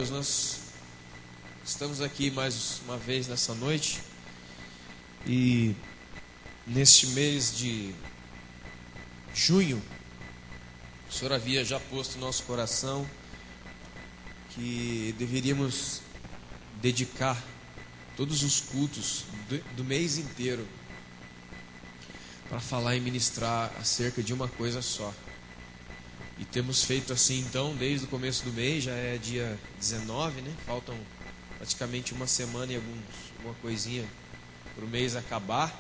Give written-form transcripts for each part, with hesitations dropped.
Nós estamos aqui mais uma vez nessa noite e neste mês de junho o Senhor havia já posto no nosso coração que deveríamos dedicar todos os cultos do mês inteiro para falar e ministrar acerca de uma coisa só. E temos feito assim então desde o começo do mês, já é dia 19, né? Faltam praticamente uma semana e alguma coisinha para o mês acabar.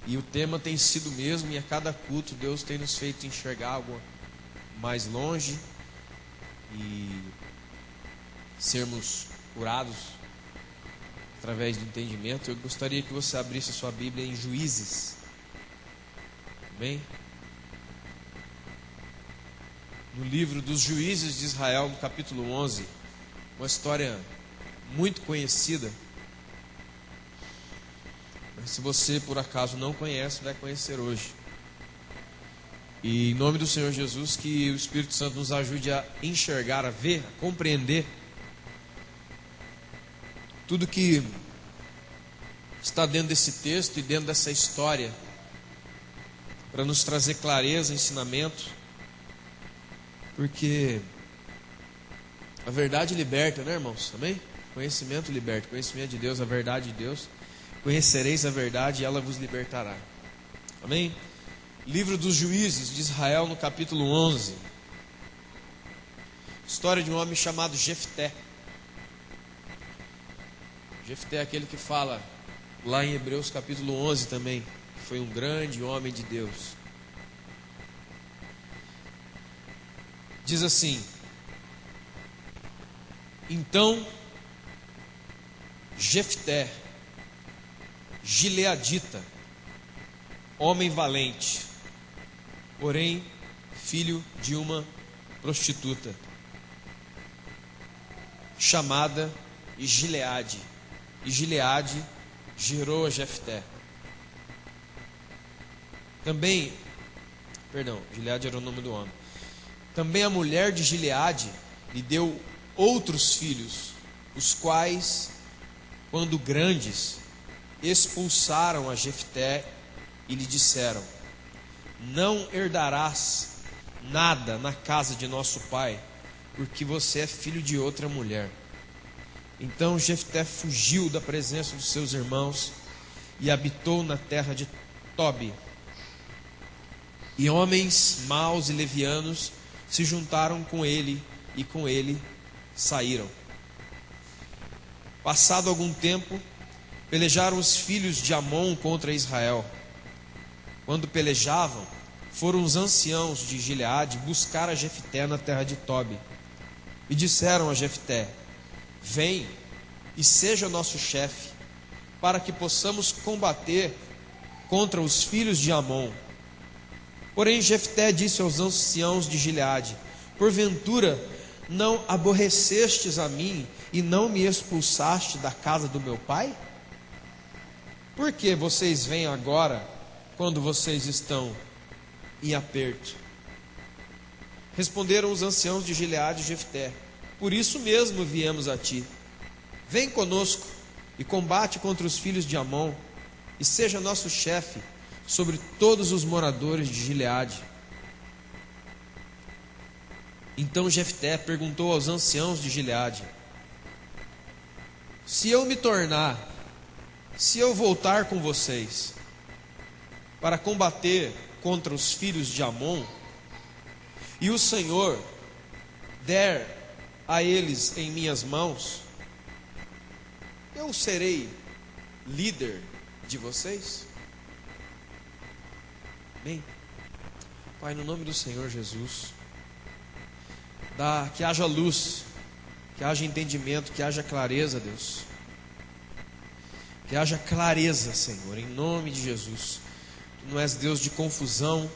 E o tema tem sido o mesmo, e a cada culto Deus tem nos feito enxergar algo mais longe e sermos curados através do entendimento. Eu gostaria que você abrisse a sua Bíblia em Juízes. Amém? No livro dos Juízes de Israel, no capítulo 11, uma história muito conhecida. Mas se você por acaso não conhece, vai conhecer hoje. E em nome do Senhor Jesus, que o Espírito Santo nos ajude a enxergar, a ver, a compreender tudo que está dentro desse texto e dentro dessa história, para nos trazer clareza, ensinamento. Porque a verdade liberta, né, irmãos? Amém? Conhecimento liberta, conhecimento de Deus, a verdade de Deus. Conhecereis a verdade e ela vos libertará. Amém? Livro dos Juízes de Israel, no capítulo 11. História de um homem chamado Jefté. Jefté é aquele que fala lá em Hebreus capítulo 11 também, que foi um grande homem de Deus. Diz assim: então Jefté, gileadita, homem valente, porém filho de uma prostituta, chamada Gileade, e Gileade gerou a Jefté. Gileade era o nome do homem. Também a mulher de Gileade lhe deu outros filhos, os quais, quando grandes, expulsaram a Jefté e lhe disseram: não herdarás nada na casa de nosso pai, porque você é filho de outra mulher. Então Jefté fugiu da presença dos seus irmãos e habitou na terra de Tobi. E homens maus e levianos se juntaram com ele e com ele saíram. Passado algum tempo, pelejaram os filhos de Amon contra Israel. Quando pelejavam, foram os anciãos de Gileade buscar a Jefté na terra de Tobi. E disseram a Jefté: vem e seja nosso chefe, para que possamos combater contra os filhos de Amon. Porém Jefté disse aos anciãos de Gileade: porventura não aborrecestes a mim e não me expulsaste da casa do meu pai? Por que vocês vêm agora, quando vocês estão em aperto? Responderam os anciãos de Gileade e Jefté: por isso mesmo viemos a ti. Vem conosco e combate contra os filhos de Amon, e seja nosso chefe sobre todos os moradores de Gileade. Então Jefté perguntou aos anciãos de Gileade: se eu voltar com vocês para combater contra os filhos de Amon, e o Senhor der a eles em minhas mãos, eu serei líder de vocês? Amém? Pai, no nome do Senhor Jesus, que haja luz, que haja entendimento, que haja clareza, Deus. Que haja clareza, Senhor, em nome de Jesus. Tu não és Deus de confusão,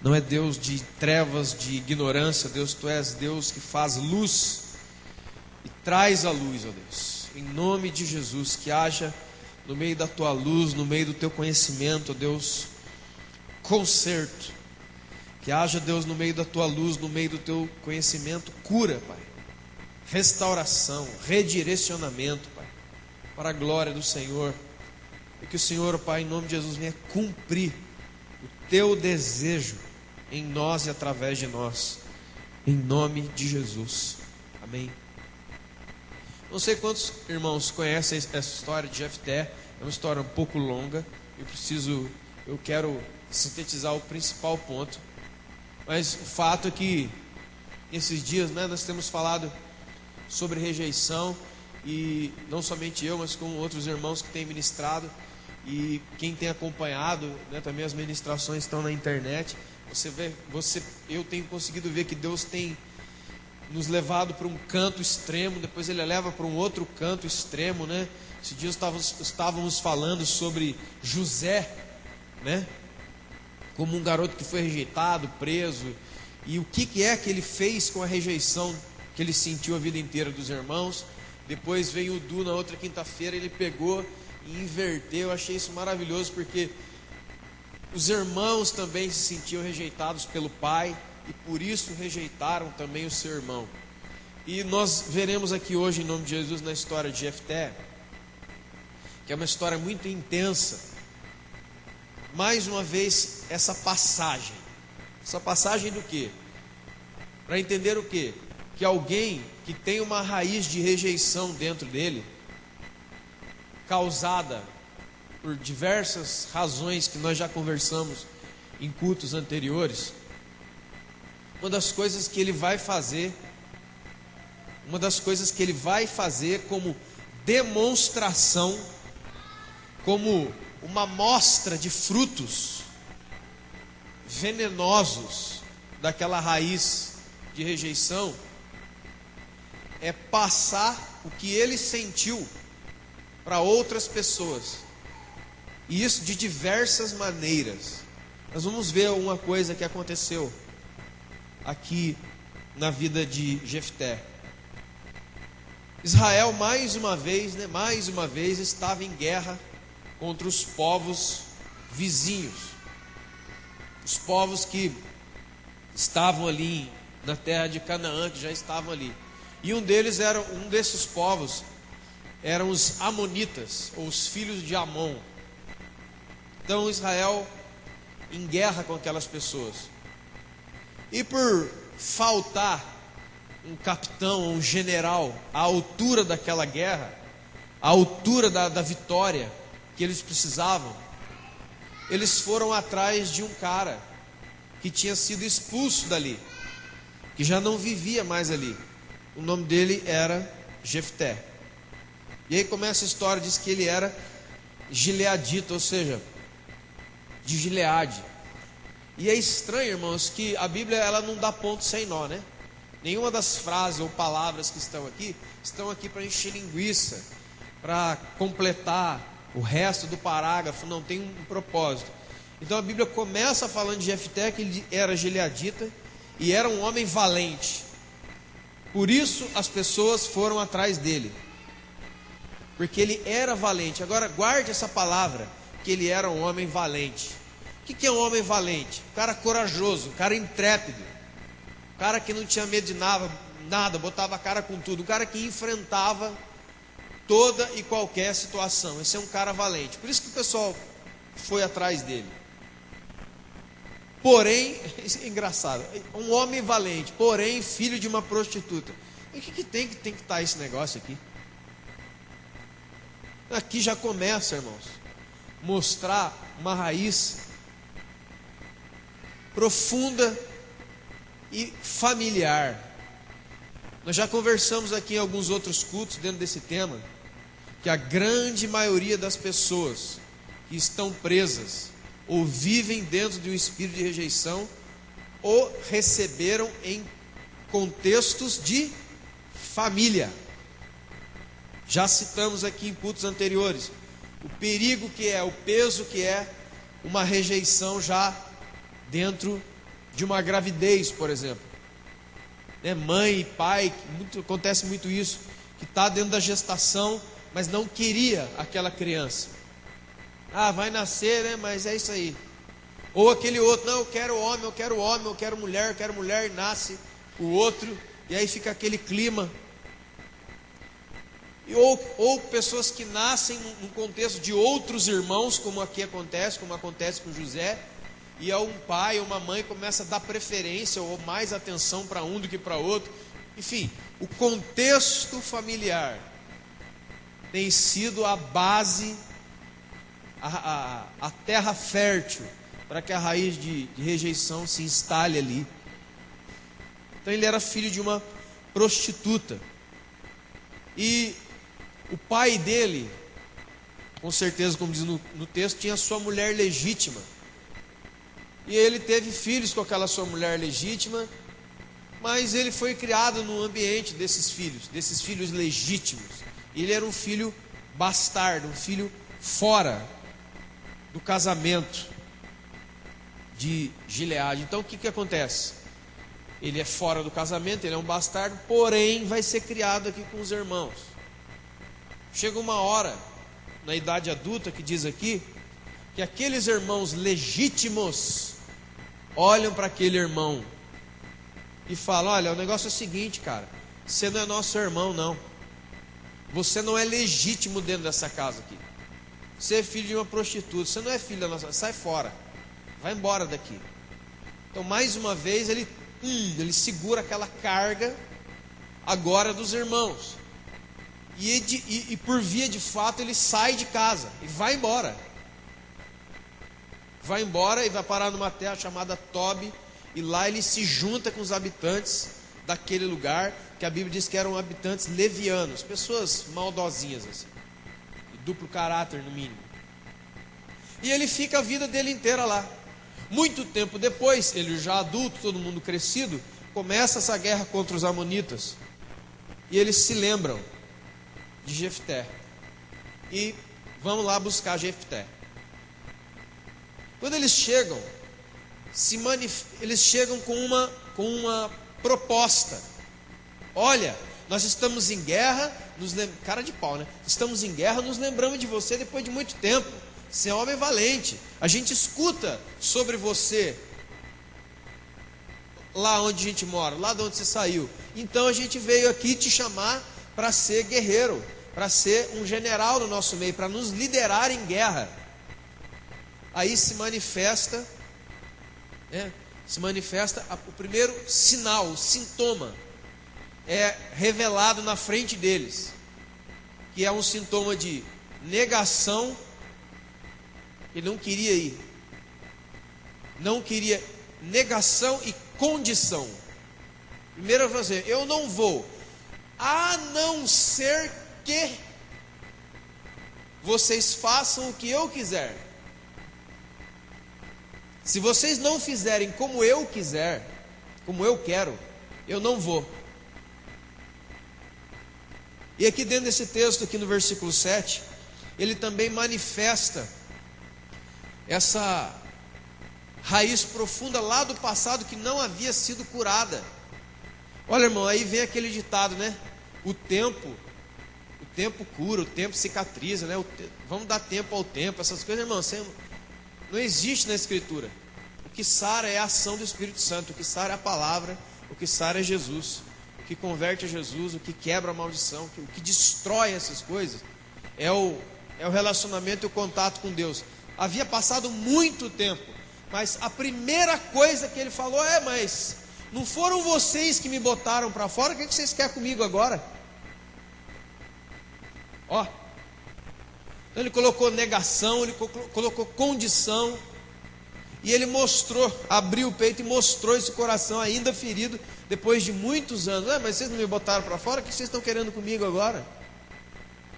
não é Deus de trevas, de ignorância, Deus. Tu és Deus que faz luz e traz a luz, ó Deus. Em nome de Jesus, que haja no meio da tua luz, no meio do teu conhecimento, ó Deus, conserto. Que haja, Deus, no meio da tua luz, no meio do teu conhecimento, cura, Pai. restauração, redirecionamento, Pai, para a glória do Senhor. E que o Senhor, Pai, em nome de Jesus, venha cumprir o Teu desejo em nós e através de nós, em nome de Jesus, amém. Não sei quantos irmãos conhecem essa história de Jefté, é uma história um pouco longa, eu quero sintetizar o principal ponto, mas o fato é que esses dias, nós temos falado sobre rejeição, e não somente eu, mas com outros irmãos que têm ministrado, e quem tem acompanhado, também as ministrações estão na internet. Eu tenho conseguido ver que Deus tem nos levado para um canto extremo, depois Ele leva para um outro canto extremo, Esses dias estávamos falando sobre José, como um garoto que foi rejeitado, preso, e o que é que ele fez com a rejeição que ele sentiu a vida inteira dos irmãos. Depois veio o Du na outra quinta-feira, ele pegou e inverteu. Eu achei isso maravilhoso, porque os irmãos também se sentiam rejeitados pelo pai, e por isso rejeitaram também o seu irmão. E nós veremos aqui hoje, em nome de Jesus, na história de Jefté, que é uma história muito intensa, mais uma vez essa passagem do quê? Para entender o quê? Que alguém que tem uma raiz de rejeição dentro dele, causada por diversas razões que nós já conversamos em cultos anteriores, uma das coisas que ele vai fazer como demonstração, como uma mostra de frutos venenosos daquela raiz de rejeição, é passar o que ele sentiu para outras pessoas, e isso de diversas maneiras. Nós vamos ver uma coisa que aconteceu aqui na vida de Jefté. Israel mais uma vez estava em guerra contra os povos vizinhos, os povos que estavam ali na terra de Canaã, que já estavam ali. E um desses povos eram os amonitas, ou os filhos de Amon. Então Israel em guerra com aquelas pessoas. E por faltar um capitão, um general à altura daquela guerra, à altura da vitória que eles precisavam, eles foram atrás de um cara que tinha sido expulso dali, que já não vivia mais ali. O nome dele era Jefté. E aí começa a história, diz que ele era gileadita, ou seja, de Gileade. E é estranho, irmãos, que a Bíblia ela não dá ponto sem nó, Nenhuma das frases ou palavras que estão aqui para encher linguiça, para completar o resto do parágrafo, não tem um propósito. Então a Bíblia começa falando de Jefté, que ele era gileadita e era um homem valente. Por isso as pessoas foram atrás dele, porque ele era valente. Agora guarde essa palavra, que ele era um homem valente. O que é um homem valente? Um cara corajoso, um cara intrépido, um cara que não tinha medo de nada, botava a cara com tudo, um cara que enfrentava toda e qualquer situação. Esse é um cara valente. Por isso que o pessoal foi atrás dele. Porém, isso é engraçado, um homem valente, porém filho de uma prostituta. O que tem que estar esse negócio aqui? Aqui já começa, irmãos, mostrar uma raiz profunda e familiar. Nós já conversamos aqui em alguns outros cultos dentro desse tema, que a grande maioria das pessoas que estão presas ou vivem dentro de um espírito de rejeição, ou receberam em contextos de família. Já citamos aqui em cultos anteriores o perigo que é, o peso que é uma rejeição já dentro de uma gravidez, por exemplo. Mãe e pai, acontece muito isso, que está dentro da gestação, mas não queria aquela criança. Vai nascer, mas é isso aí. Ou aquele outro, não, eu quero homem, eu quero mulher, e nasce o outro, e aí fica aquele clima ou pessoas que nascem num contexto de outros irmãos, como aqui acontece, como acontece com José, e um pai ou uma mãe começa a dar preferência ou mais atenção para um do que para outro. Enfim, o contexto familiar tem sido a base, a terra fértil para que a raiz de rejeição se instale ali. Então ele era filho de uma prostituta. E o pai dele, com certeza, como diz no texto, tinha sua mulher legítima. E ele teve filhos com aquela sua mulher legítima, mas ele foi criado no ambiente desses filhos legítimos. Ele era um filho bastardo, um filho fora do casamento de Gileade. Então o que acontece? Ele é fora do casamento, ele é um bastardo, porém vai ser criado aqui com os irmãos. Chega uma hora, na idade adulta, que diz aqui, que aqueles irmãos legítimos olham para aquele irmão e falam: olha, o negócio é o seguinte, cara, você não é nosso irmão, não. Você não é legítimo dentro dessa casa aqui. Você é filho de uma prostituta, você não é filho da nossa, sai fora, vai embora daqui. Então, mais uma vez, ele segura aquela carga agora dos irmãos. E por via de fato ele sai de casa e vai embora. Vai embora e vai parar numa terra chamada Tobi. E lá ele se junta com os habitantes daquele lugar, que a Bíblia diz que eram habitantes levianos, pessoas maldosinhas assim, de duplo caráter no mínimo. E ele fica a vida dele inteira lá. Muito tempo depois, ele já adulto, todo mundo crescido, começa essa guerra contra os amonitas. E eles se lembram de Jefté. E vamos lá buscar Jefté. Quando eles chegam, eles chegam com uma proposta. Olha, nós estamos em guerra, cara de pau, né? Estamos em guerra, nos lembramos de você depois de muito tempo. Você é um homem valente. A gente escuta sobre você lá onde a gente mora, lá de onde você saiu. Então a gente veio aqui te chamar para ser guerreiro, para ser um general no nosso meio, para nos liderar em guerra. Aí se manifesta o primeiro sinal, o sintoma é revelado na frente deles, que é um sintoma de negação. Ele não queria ir, não queria, negação e condição. Primeiro ele falou assim: eu não vou, a não ser que vocês façam o que eu quiser. Se vocês não fizerem como eu quiser, como eu quero, eu não vou. E aqui dentro desse texto, aqui no versículo 7, ele também manifesta essa raiz profunda lá do passado que não havia sido curada. Olha, irmão, aí vem aquele ditado, né? O tempo cura, o tempo cicatriza, né? Vamos dar tempo ao tempo, essas coisas, irmão, não existe na Escritura. O que sara é a ação do Espírito Santo, o que sara é a palavra, o que sara é Jesus, o que converte a Jesus, o que quebra a maldição, o que destrói essas coisas é o relacionamento e o contato com Deus. Havia passado muito tempo, mas a primeira coisa que ele falou é: mas não foram vocês que me botaram para fora, o que vocês querem comigo agora? Ó, então ele colocou negação, ele colocou condição, e ele abriu o peito e mostrou esse coração ainda ferido, depois de muitos anos. Mas vocês não me botaram para fora, o que vocês estão querendo comigo agora?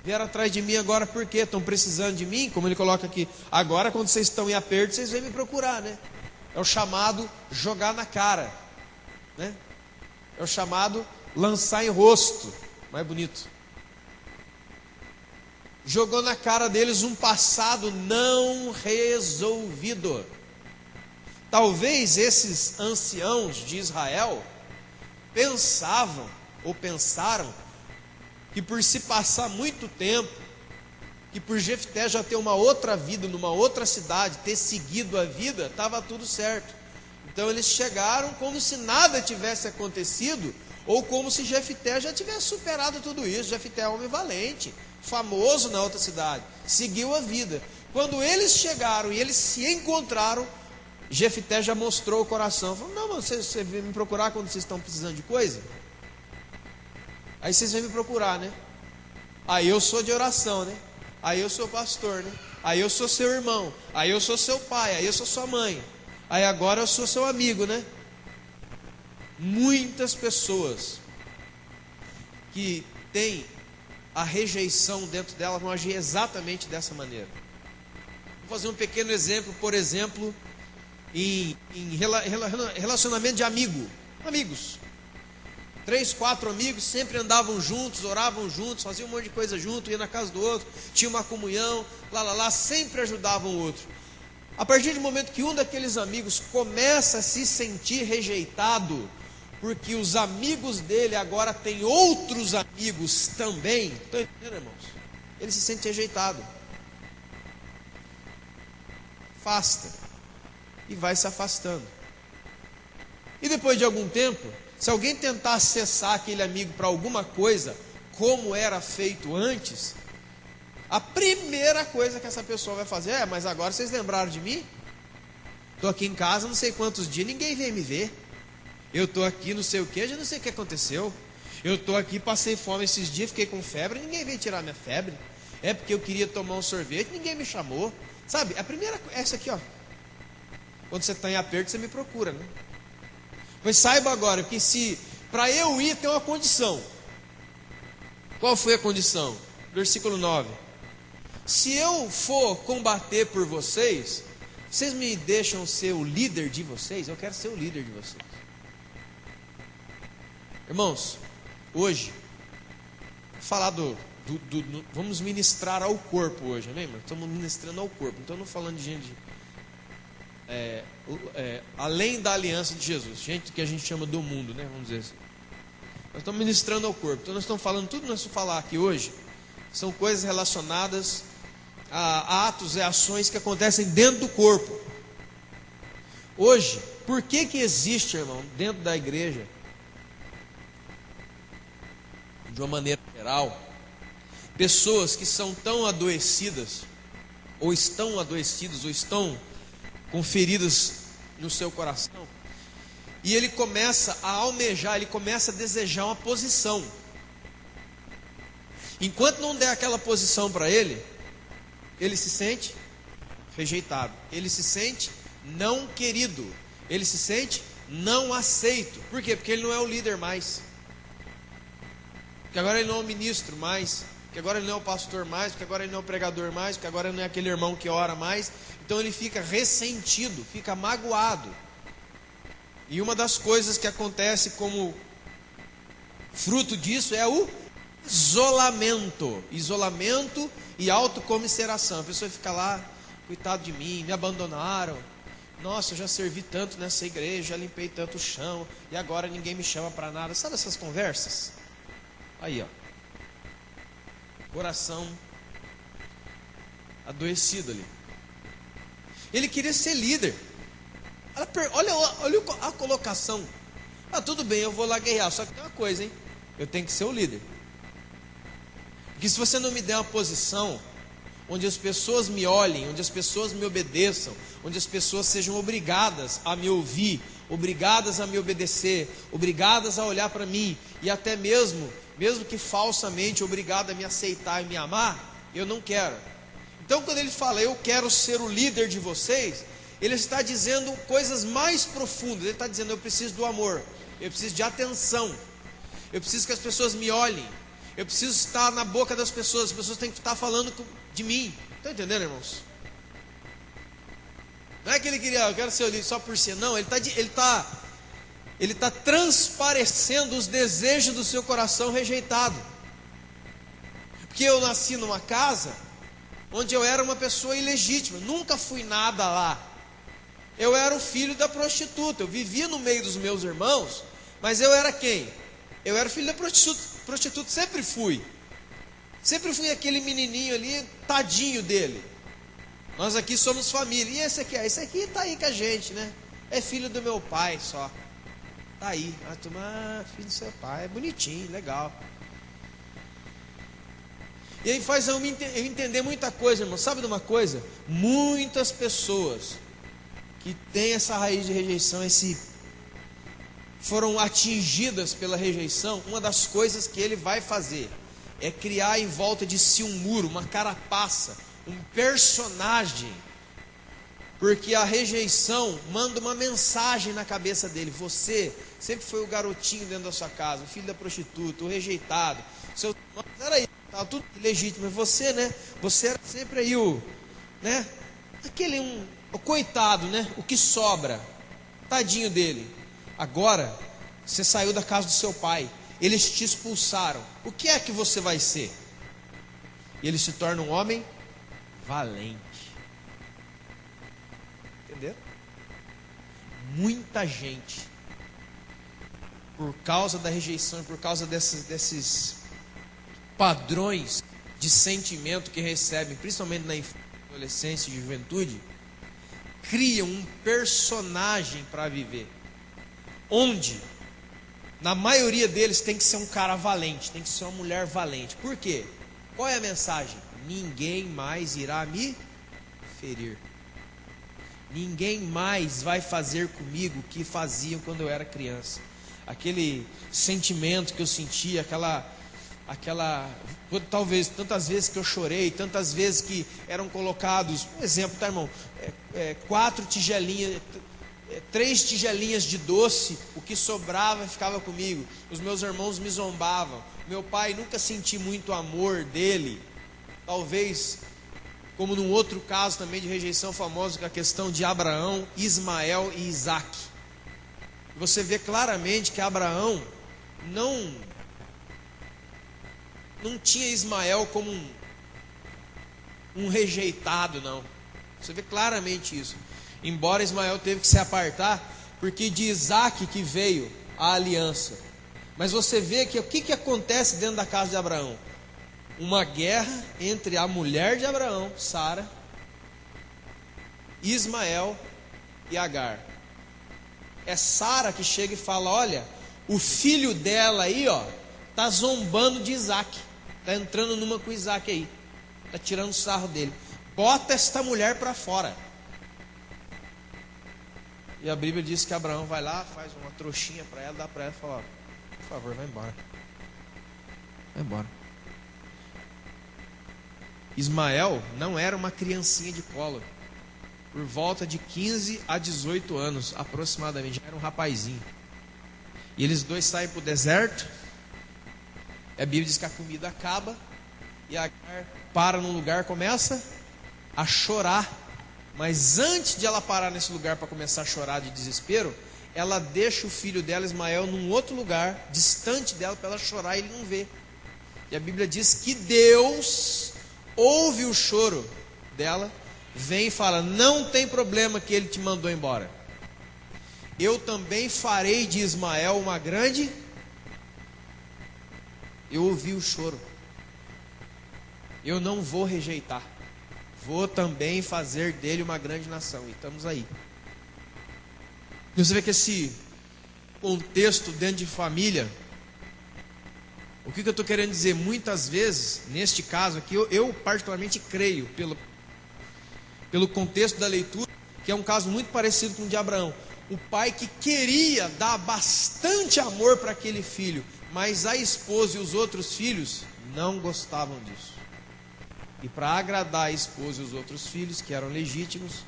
Vieram atrás de mim agora por quê? Estão precisando de mim? Como ele coloca aqui, agora quando vocês estão em aperto, vocês vêm me procurar, né? É o chamado jogar na cara, né? É o chamado lançar em rosto, mais bonito. Jogou na cara deles um passado não resolvido. Talvez esses anciãos de Israel pensaram que por se passar muito tempo, que por Jefté já ter uma outra vida, numa outra cidade, ter seguido a vida, estava tudo certo. Então eles chegaram como se nada tivesse acontecido, Ou como se Jefté já tivesse superado tudo isso. Jefté é um homem valente, famoso na outra cidade, seguiu a vida. Quando eles chegaram e eles se encontraram, Jefté já mostrou o coração. Falou: não, mas você vem me procurar quando vocês estão precisando de coisa? Aí vocês vêm me procurar, né? Aí eu sou de oração, né? Aí eu sou pastor, né? Aí eu sou seu irmão. Aí eu sou seu pai. Aí eu sou sua mãe. Aí agora eu sou seu amigo, né? Muitas pessoas que têm a rejeição dentro delas vão agir exatamente dessa maneira. Vou fazer um pequeno exemplo, por exemplo, em relacionamento de amigos. 3, 4 amigos sempre andavam juntos, oravam juntos, faziam um monte de coisa junto, ia na casa do outro, tinha uma comunhão, sempre ajudavam o outro. A partir do momento que um daqueles amigos começa a se sentir rejeitado, porque os amigos dele agora têm outros amigos também, estão entendendo, irmãos? Ele se sente rejeitado, afasta e vai se afastando. E depois de algum tempo, se alguém tentar acessar aquele amigo para alguma coisa, como era feito antes, a primeira coisa que essa pessoa vai fazer é: mas agora vocês lembraram de mim? Estou aqui em casa não sei quantos dias, ninguém veio me ver. Eu estou aqui não sei o que, já não sei o que aconteceu. Eu estou aqui, passei fome esses dias, fiquei com febre, ninguém veio tirar minha febre. É porque eu queria tomar um sorvete, ninguém me chamou. Sabe, a primeira coisa é essa aqui, ó. Quando você está em aperto, você me procura, né? Mas saiba agora que se para eu ir tem uma condição. Qual foi a condição? Versículo 9. Se eu for combater por vocês, vocês me deixam ser o líder de vocês? Eu quero ser o líder de vocês. Irmãos, hoje, falar vamos ministrar ao corpo hoje, lembra? Estamos ministrando ao corpo, então não falando de gente além da aliança de Jesus, gente que a gente chama do mundo, né? Vamos dizer assim. Nós estamos ministrando ao corpo, então nós estamos falando, tudo que nós vamos falar aqui hoje são coisas relacionadas a atos e ações que acontecem dentro do corpo. Hoje, por que existe, irmão, dentro da igreja, de uma maneira geral, pessoas que são tão adoecidas, ou estão adoecidos, ou estão com feridas no seu coração, e ele começa a almejar, ele começa a desejar uma posição. Enquanto não der aquela posição para ele, ele se sente rejeitado, ele se sente não querido, ele se sente não aceito. Por quê? Porque ele não é o líder mais, porque agora ele não é o ministro mais, porque agora ele não é o pastor mais, porque agora ele não é o pregador mais, porque agora ele não é aquele irmão que ora mais. Então ele fica ressentido, fica magoado. E uma das coisas que acontece como fruto disso é o isolamento. Isolamento e autocomiseração. A pessoa fica lá: coitado de mim, me abandonaram. Nossa, eu já servi tanto nessa igreja, já limpei tanto o chão, e agora ninguém me chama para nada. Sabe essas conversas? Aí, ó. Coração adoecido ali. Ele queria ser líder. Olha a colocação. Tudo bem, eu vou lá guerrear, só que tem uma coisa, hein? Eu tenho que ser o líder. Porque se você não me der uma posição onde as pessoas me olhem, onde as pessoas me obedeçam, onde as pessoas sejam obrigadas a me ouvir, obrigadas a me obedecer, obrigadas a olhar para mim, e até mesmo que falsamente obrigado a me aceitar e me amar, eu não quero. Então quando ele fala: eu quero ser o líder de vocês, ele está dizendo coisas mais profundas. Ele está dizendo: eu preciso do amor, eu preciso de atenção, eu preciso que as pessoas me olhem, eu preciso estar na boca das pessoas, as pessoas têm que estar falando de mim. Estão entendendo, irmãos? Não é que ele queria: eu quero ser o líder só por ser. Não, ele está transparecendo os desejos do seu coração rejeitado. Porque eu nasci numa casa onde eu era uma pessoa ilegítima, nunca fui nada lá. Eu era o filho da prostituta, eu vivia no meio dos meus irmãos, mas eu era quem? Eu era filho da prostituta, sempre fui. Sempre fui aquele menininho ali, tadinho dele. Nós aqui somos família. E esse aqui? Esse aqui está aí com a gente, né? É filho do meu pai só. Tá aí. A turma, filho do seu pai, é bonitinho, legal. E aí faz eu entender muita coisa, irmão. Sabe de uma coisa? Muitas pessoas que têm essa raiz de rejeição, foram atingidas pela rejeição. Uma das coisas que ele vai fazer é criar em volta de si um muro, uma carapaça, um personagem. Porque a rejeição manda uma mensagem na cabeça dele. Você sempre foi o garotinho dentro da sua casa, o filho da prostituta, o rejeitado. Seus irmãos eram aí, estava tudo legítimo. Mas você, né? Você era sempre aí o coitado, né? O que sobra. Tadinho dele. Agora, você saiu da casa do seu pai. Eles te expulsaram. O que é que você vai ser? E ele se torna um homem valente. Entendeu? Muita gente, por causa da rejeição, por causa desses padrões de sentimento que recebem, principalmente na adolescência e juventude, criam um personagem para viver, onde, na maioria deles, tem que ser um cara valente, tem que ser uma mulher valente. Por quê? Qual é a mensagem? Ninguém mais irá me ferir. Ninguém mais vai fazer comigo o que faziam quando eu era criança. Aquele sentimento que eu sentia, talvez tantas vezes que eu chorei, tantas vezes que eram colocados, um exemplo, tá, irmão? 3 tigelinhas de doce, o que sobrava ficava comigo. Os meus irmãos me zombavam. Meu pai, nunca senti muito amor dele. Talvez, como num outro caso também de rejeição famoso, que é a questão de Abraão, Ismael e Isaac. Você vê claramente que Abraão não tinha Ismael como um rejeitado, não. Você vê claramente isso. Embora Ismael teve que se apartar, porque de Isaac que veio a aliança. Mas você vê que o que acontece dentro da casa de Abraão? Uma guerra entre a mulher de Abraão, Sara, Ismael e Agar. É Sara que chega e fala: olha, o filho dela aí, tá zombando de Isaac, tá entrando numa com Isaac aí, tá tirando sarro dele. Bota esta mulher para fora. E a Bíblia diz que Abraão vai lá, faz uma trouxinha para ela, dá para ela e fala: por favor, vai embora. Vai embora. Ismael não era uma criancinha de colo. Por volta de 15 a 18 anos, aproximadamente, já era um rapazinho. E eles dois saem para o deserto. A Bíblia diz que a comida acaba. E Agar para num lugar, começa a chorar. Mas antes de ela parar nesse lugar para começar a chorar de desespero, ela deixa o filho dela, Ismael, num outro lugar, distante dela, para ela chorar e ele não vê. E a Bíblia diz que Deus ouve o choro dela, vem e fala: não tem problema que ele te mandou embora. Eu também farei de Ismael uma grande... Eu ouvi o choro. Eu não vou rejeitar. Vou também fazer dele uma grande nação. E estamos aí. Você vê que esse contexto dentro de família, o que eu estou querendo dizer? Muitas vezes, neste caso aqui, eu particularmente creio, pelo contexto da leitura, que é um caso muito parecido com o de Abraão. O pai que queria dar bastante amor para aquele filho, mas a esposa e os outros filhos não gostavam disso. E para agradar a esposa e os outros filhos, que eram legítimos,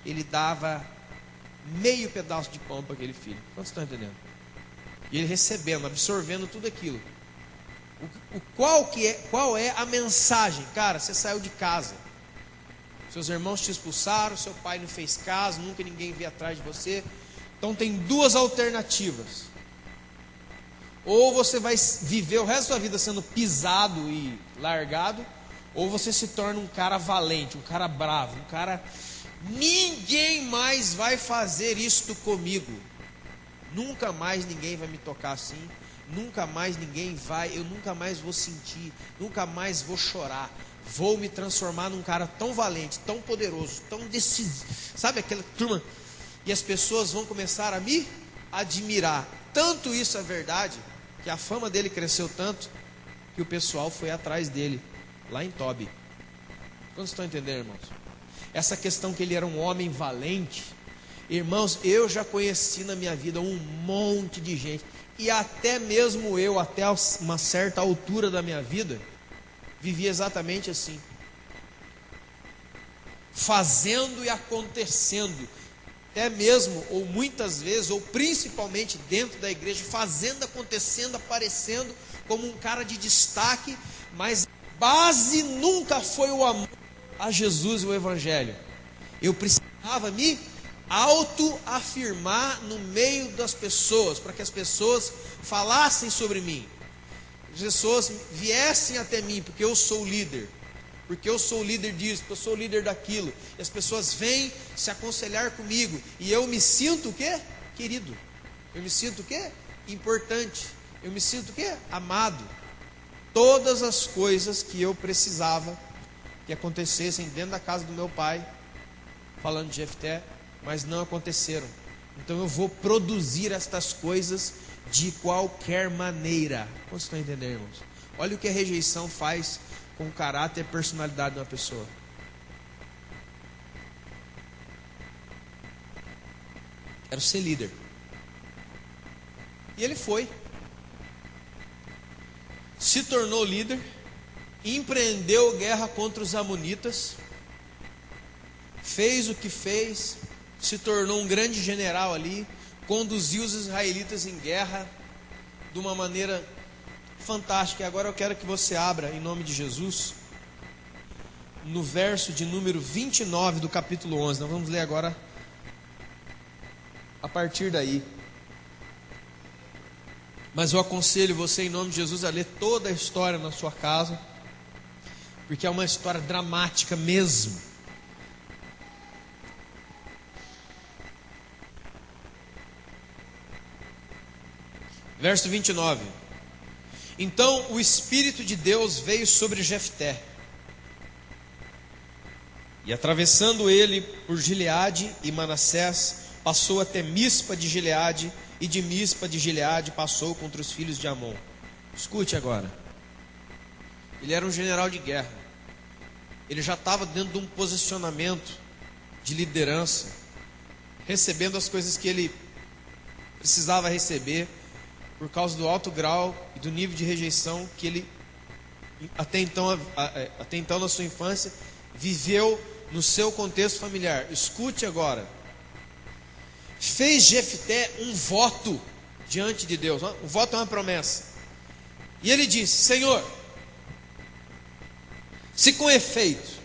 ele dava meio pedaço de pão para aquele filho. Quantos estão entendendo? E ele recebendo, absorvendo tudo aquilo. Qual é a mensagem? Cara, você saiu de casa, seus irmãos te expulsaram, seu pai não fez caso, nunca ninguém veio atrás de você. Então tem 2 alternativas: ou você vai viver o resto da sua vida sendo pisado e largado, ou você se torna um cara valente, um cara bravo, um cara... Ninguém mais vai fazer isto comigo. Nunca mais ninguém vai me tocar assim. Nunca mais ninguém vai, eu nunca mais vou sentir, nunca mais vou chorar. Vou me transformar num cara tão valente, tão poderoso, tão decidido. Sabe aquela turma? E as pessoas vão começar a me admirar. Tanto isso é verdade, que a fama dele cresceu tanto, que o pessoal foi atrás dele, lá em Tobi. Quantos estão entendendo, irmãos? Essa questão que ele era um homem valente. Irmãos, eu já conheci na minha vida um monte de gente, e até mesmo eu, até uma certa altura da minha vida, vivia exatamente assim, fazendo e acontecendo, até mesmo, ou muitas vezes, ou principalmente dentro da igreja, fazendo, acontecendo, aparecendo como um cara de destaque, mas a base nunca foi o amor a Jesus e o Evangelho. Eu precisava me autoafirmar no meio das pessoas, para que as pessoas falassem sobre mim, as pessoas viessem até mim, porque eu sou líder, porque eu sou líder disso, porque eu sou líder daquilo, e as pessoas vêm se aconselhar comigo, e eu me sinto o quê? Querido, eu me sinto o quê? Importante, eu me sinto o quê? Amado. Todas as coisas que eu precisava que acontecessem dentro da casa do meu pai, falando de Jefté, mas não aconteceram. Então eu vou produzir estas coisas de qualquer maneira. Vocês estão entendendo, irmãos? Olha o que a rejeição faz com o caráter e a personalidade de uma pessoa. Quero ser líder. E ele foi. Se tornou líder, empreendeu guerra contra os amonitas, fez o que fez, se tornou um grande general ali, conduziu os israelitas em guerra de uma maneira fantástica. E agora eu quero que você abra, em nome de Jesus, no verso de número 29 do capítulo 11. Nós vamos ler agora a partir daí. Mas eu aconselho você, em nome de Jesus, a ler toda a história na sua casa, porque é uma história dramática mesmo. Verso 29. Então o Espírito de Deus veio sobre Jefté, e atravessando ele por Gileade e Manassés, passou até Mispa de Gileade, e de Mispa de Gileade passou contra os filhos de Amon. Escute agora. Ele era um general de guerra. Ele já estava dentro de um posicionamento de liderança, recebendo as coisas que ele precisava receber, por causa do alto grau e do nível de rejeição que ele, até então na sua infância, viveu no seu contexto familiar. Escute agora. Fez Jefté um voto diante de Deus. Um voto é uma promessa. E ele disse: Senhor, se com efeito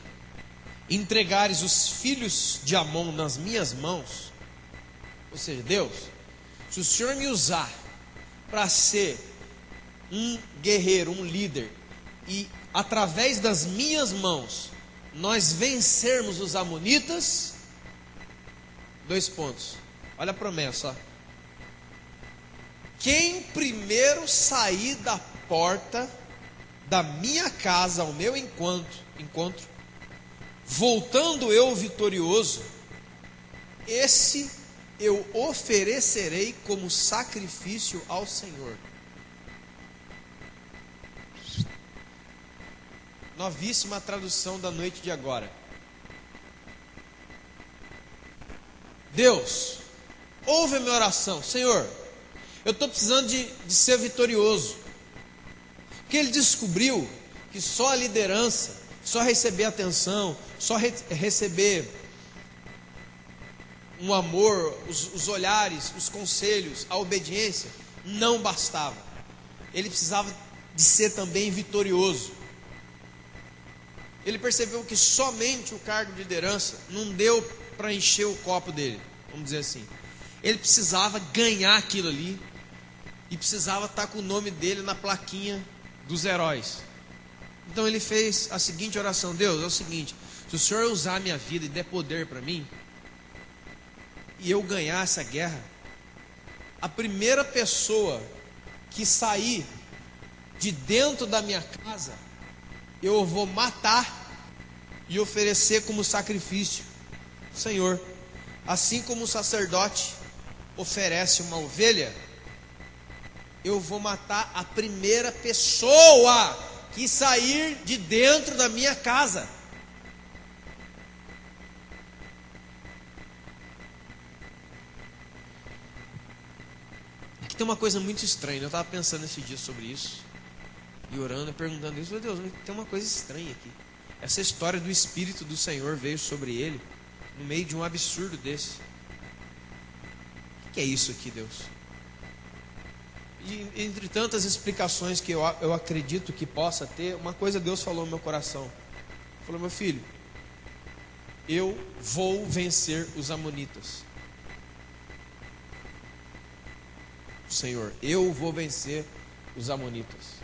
entregares os filhos de Amon nas minhas mãos, ou seja, Deus, se o Senhor me usar para ser um guerreiro, um líder, e através das minhas mãos nós vencermos os amonitas, 2 pontos. Olha a promessa, ó. Quem primeiro sair da porta da minha casa ao meu encontro, voltando eu vitorioso, esse eu oferecerei como sacrifício ao Senhor. Novíssima tradução da noite de agora. Deus, ouve a minha oração. Senhor, eu estou precisando de ser vitorioso. Porque ele descobriu que só a liderança, só receber atenção, só receber um amor, os olhares, os conselhos, a obediência, não bastava. Ele precisava de ser também vitorioso. Ele percebeu que somente o cargo de liderança não deu para encher o copo dele, vamos dizer assim. Ele precisava ganhar aquilo ali, e precisava estar com o nome dele na plaquinha dos heróis. Então ele fez a seguinte oração: Deus, é o seguinte, se o Senhor usar a minha vida e der poder para mim, e eu ganhar essa guerra, a primeira pessoa que sair de dentro da minha casa, eu vou matar e oferecer como sacrifício, Senhor. Assim como o sacerdote oferece uma ovelha eu vou matar a primeira pessoa que sair de dentro da minha casa. Aqui tem uma coisa muito estranha. Eu estava pensando esse dia sobre isso, e orando, e perguntando isso. Meu Deus, tem uma coisa estranha aqui. Essa história do Espírito do Senhor veio sobre ele, no meio de um absurdo desse. O que é isso aqui, Deus? E entre tantas explicações que eu acredito que possa ter, uma coisa Deus falou no meu coração. Falou: meu filho, eu vou vencer os amonitas. Senhor, eu vou vencer os amonitas.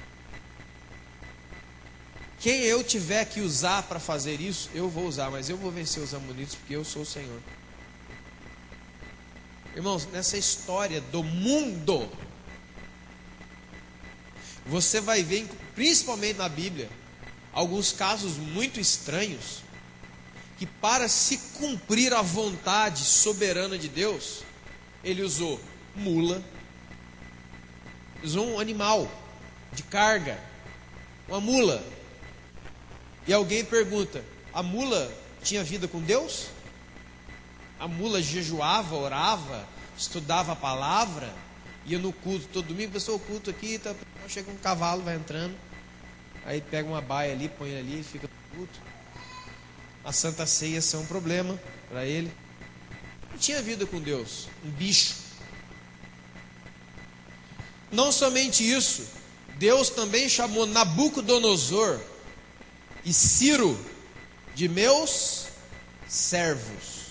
Quem eu tiver que usar para fazer isso, eu vou usar, mas eu vou vencer os amonitas porque eu sou o Senhor. Irmãos, nessa história do mundo, você vai ver, principalmente na Bíblia, alguns casos muito estranhos, que para se cumprir a vontade soberana de Deus, ele usou mula, usou um animal de carga, uma mula. E alguém pergunta: a mula tinha vida com Deus? A mula jejuava, orava, estudava a palavra, ia no culto todo domingo. Pessoal, o culto aqui, tá, chega um cavalo, vai entrando, aí pega uma baia ali, põe ali e fica no culto. A Santa Ceia é um problema para ele. Não tinha vida com Deus, um bicho. Não somente isso, Deus também chamou Nabucodonosor e Ciro de meus servos.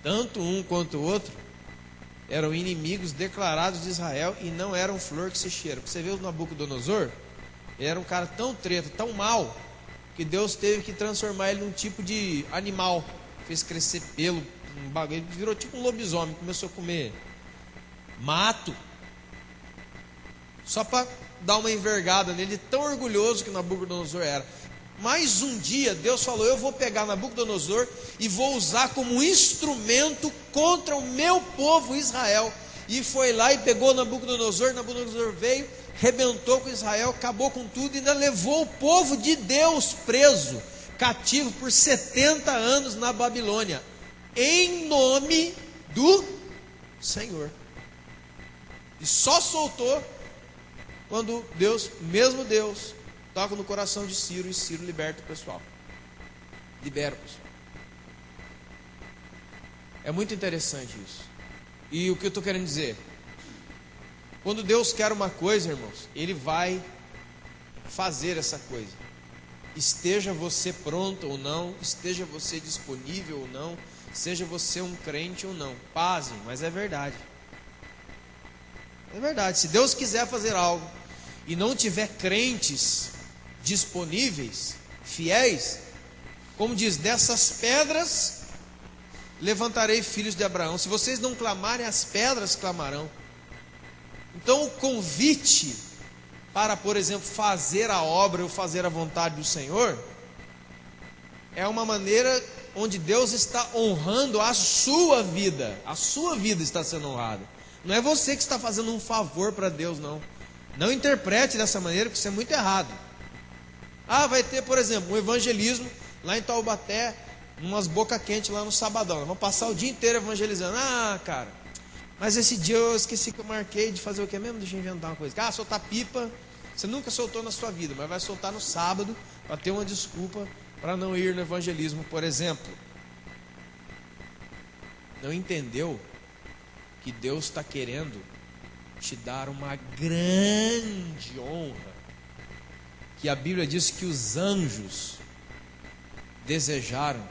Tanto um quanto o outro eram inimigos declarados de Israel e não eram flor que se cheira. Você vê o Nabucodonosor, ele era um cara tão treta, tão mau, que Deus teve que transformar ele num tipo de animal. Fez crescer pelo, um bagulho, ele virou tipo um lobisomem, começou a comer mato, só para dar uma envergada nele, tão orgulhoso que Nabucodonosor era. Mas um dia Deus falou: eu vou pegar Nabucodonosor e vou usar como instrumento contra o meu povo Israel. E foi lá e pegou Nabucodonosor. Nabucodonosor veio, rebentou com Israel, acabou com tudo e ainda levou o povo de Deus preso, cativo por 70 anos na Babilônia, em nome do Senhor. E só soltou quando Deus, mesmo Deus, toca no coração de Ciro e Ciro liberta o pessoal. Libera o pessoal. É muito interessante isso. E o que eu estou querendo dizer? Quando Deus quer uma coisa, irmãos, Ele vai fazer essa coisa. Esteja você pronto ou não, esteja você disponível ou não, seja você um crente ou não. Pasmem, mas é verdade. É verdade. Se Deus quiser fazer algo e não tiver crentes disponíveis, fiéis, como diz, dessas pedras levantarei filhos de Abraão. Se vocês não clamarem, as pedras clamarão. Então o convite para, por exemplo, fazer a obra ou fazer a vontade do Senhor é uma maneira onde Deus está honrando a sua vida. A sua vida está sendo honrada. Não é você que está fazendo um favor para Deus, não. Não interprete dessa maneira, porque isso é muito errado. Ah, vai ter, por exemplo, um evangelismo lá em Taubaté, umas boca quente lá no sabadão. Nós vamos passar o dia inteiro evangelizando. Ah, cara, mas esse dia eu esqueci que eu marquei de fazer o que mesmo? Deixa eu inventar uma coisa. Ah, soltar pipa. Você nunca soltou na sua vida, mas vai soltar no sábado para ter uma desculpa para não ir no evangelismo, por exemplo. Não entendeu que Deus está querendo te dar uma grande honra, que a Bíblia diz que os anjos desejaram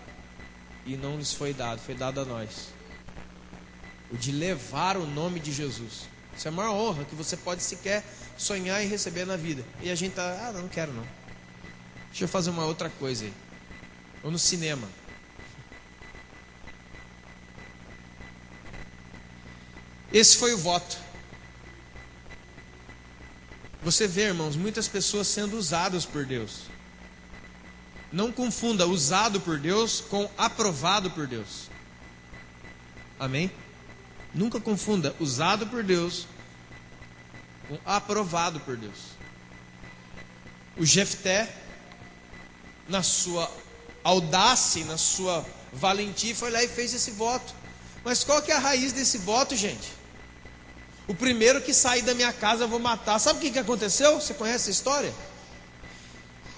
e não lhes foi dado a nós, o de levar o nome de Jesus. Isso é a maior honra que você pode sequer sonhar e receber na vida. E a gente está, não quero não, deixa eu fazer uma outra coisa aí, ou no cinema. Esse foi o voto. Você vê, irmãos, muitas pessoas sendo usadas por Deus. Não confunda usado por Deus com aprovado por Deus. Amém? Nunca confunda usado por Deus aprovado por Deus. O Jefté, na sua audácia e na sua valentia, foi lá e fez esse voto. Mas qual que é a raiz desse voto, gente? O primeiro que sair da minha casa eu vou matar. Sabe o que aconteceu? Você conhece a história?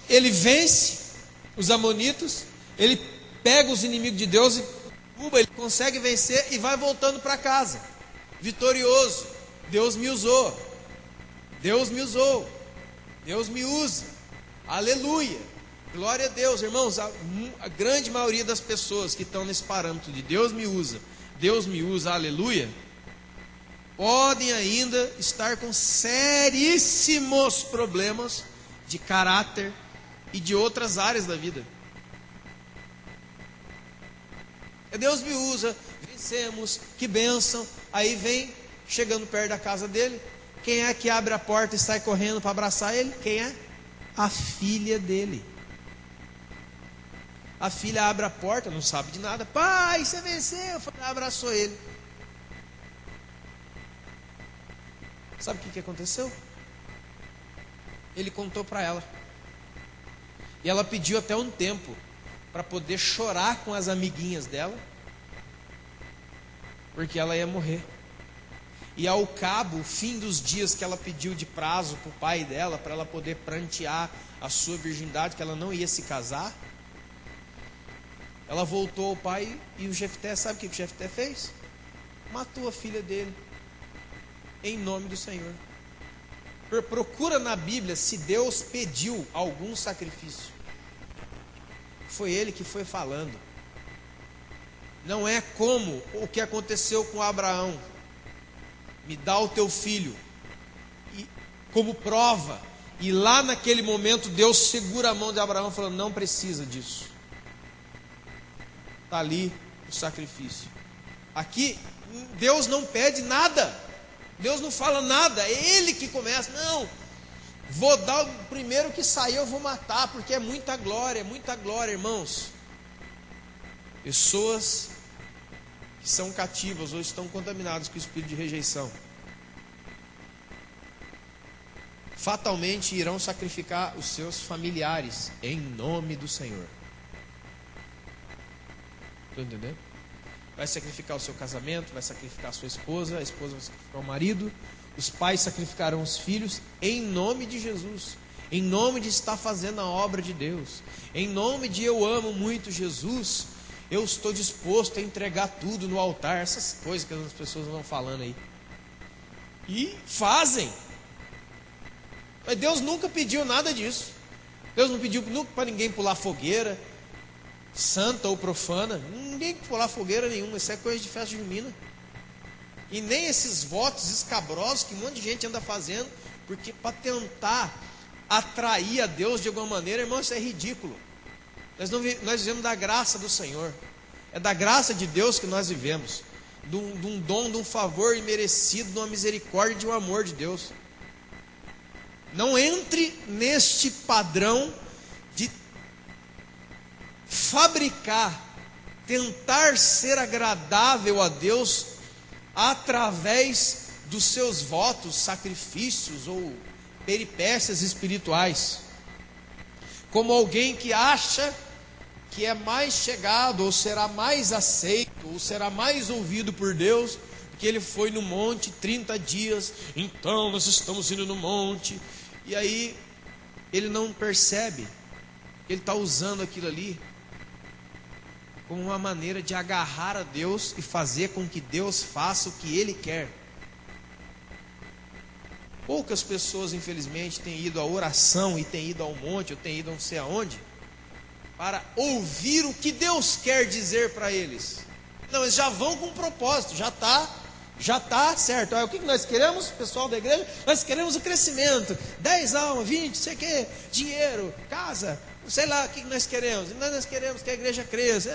Ele vence os amonitas, ele pega os inimigos de Deus e ele consegue vencer e vai voltando para casa, vitorioso. Deus me usou, Deus me usou, Deus me usa, aleluia, glória a Deus. Irmãos, a grande maioria das pessoas que estão nesse parâmetro de Deus me usa, aleluia, podem ainda estar com seríssimos problemas de caráter e de outras áreas da vida. Deus me usa, vencemos, que bênção. Aí vem, chegando perto da casa dele, quem é que abre a porta e sai correndo para abraçar ele? Quem é? A filha dele. A filha abre a porta, não sabe de nada. Pai, você venceu. Abraçou ele. Sabe o que aconteceu? Ele contou para ela. E ela pediu até um tempo para poder chorar com as amiguinhas dela, porque ela ia morrer. E ao cabo, o fim dos dias que ela pediu de prazo para o pai dela, para ela poder prantear a sua virgindade, que ela não ia se casar, ela voltou ao pai. E o Jefté, sabe o que o Jefté fez? Matou a filha dele, em nome do Senhor. Procura na Bíblia se Deus pediu algum sacrifício. Foi ele que foi falando. Não é como o que aconteceu com Abraão. Me dá o teu filho, e como prova. E lá naquele momento Deus segura a mão de Abraão, falando: não precisa disso. Está ali o sacrifício. Aqui Deus não pede nada, Deus não fala nada, é Ele que começa. Não, vou dar o primeiro que sair, eu vou matar, porque é muita glória, irmãos. Pessoas que são cativas ou estão contaminadas com o espírito de rejeição, fatalmente irão sacrificar os seus familiares em nome do Senhor. Estou entendendo? Vai sacrificar o seu casamento, vai sacrificar a sua esposa, a esposa vai sacrificar o marido, os pais sacrificarão os filhos em nome de Jesus, em nome de estar fazendo a obra de Deus, em nome de eu amo muito Jesus, eu estou disposto a entregar tudo no altar. Essas coisas que as pessoas vão falando aí, e fazem. Mas Deus nunca pediu nada disso. Deus não pediu nunca para ninguém pular fogueira, santa ou profana. Ninguém pular fogueira nenhuma. Isso é coisa de festa junina. E nem esses votos escabrosos que um monte de gente anda fazendo, porque para tentar atrair a Deus de alguma maneira, irmão, isso é ridículo. Nós vivemos da graça do Senhor. É da graça de Deus que nós vivemos, de um dom, de um favor imerecido, de uma misericórdia, de um amor de Deus. Não entre neste padrão de fabricar, tentar ser agradável a Deus através dos seus votos, sacrifícios ou peripécias espirituais, como alguém que acha que é mais chegado, ou será mais aceito, ou será mais ouvido por Deus, porque ele foi no monte 30 dias, então nós estamos indo no monte, e aí ele não percebe, ele está usando aquilo ali como uma maneira de agarrar a Deus e fazer com que Deus faça o que Ele quer. Poucas pessoas, infelizmente, têm ido à oração e têm ido ao monte, ou têm ido não sei aonde, para ouvir o que Deus quer dizer para eles. Não, eles já vão com um propósito, já está certo. O que nós queremos, pessoal da igreja? Nós queremos o crescimento, 10 almas, 20, sei o que, dinheiro, casa, sei lá o que nós queremos. Nós queremos que a igreja cresça.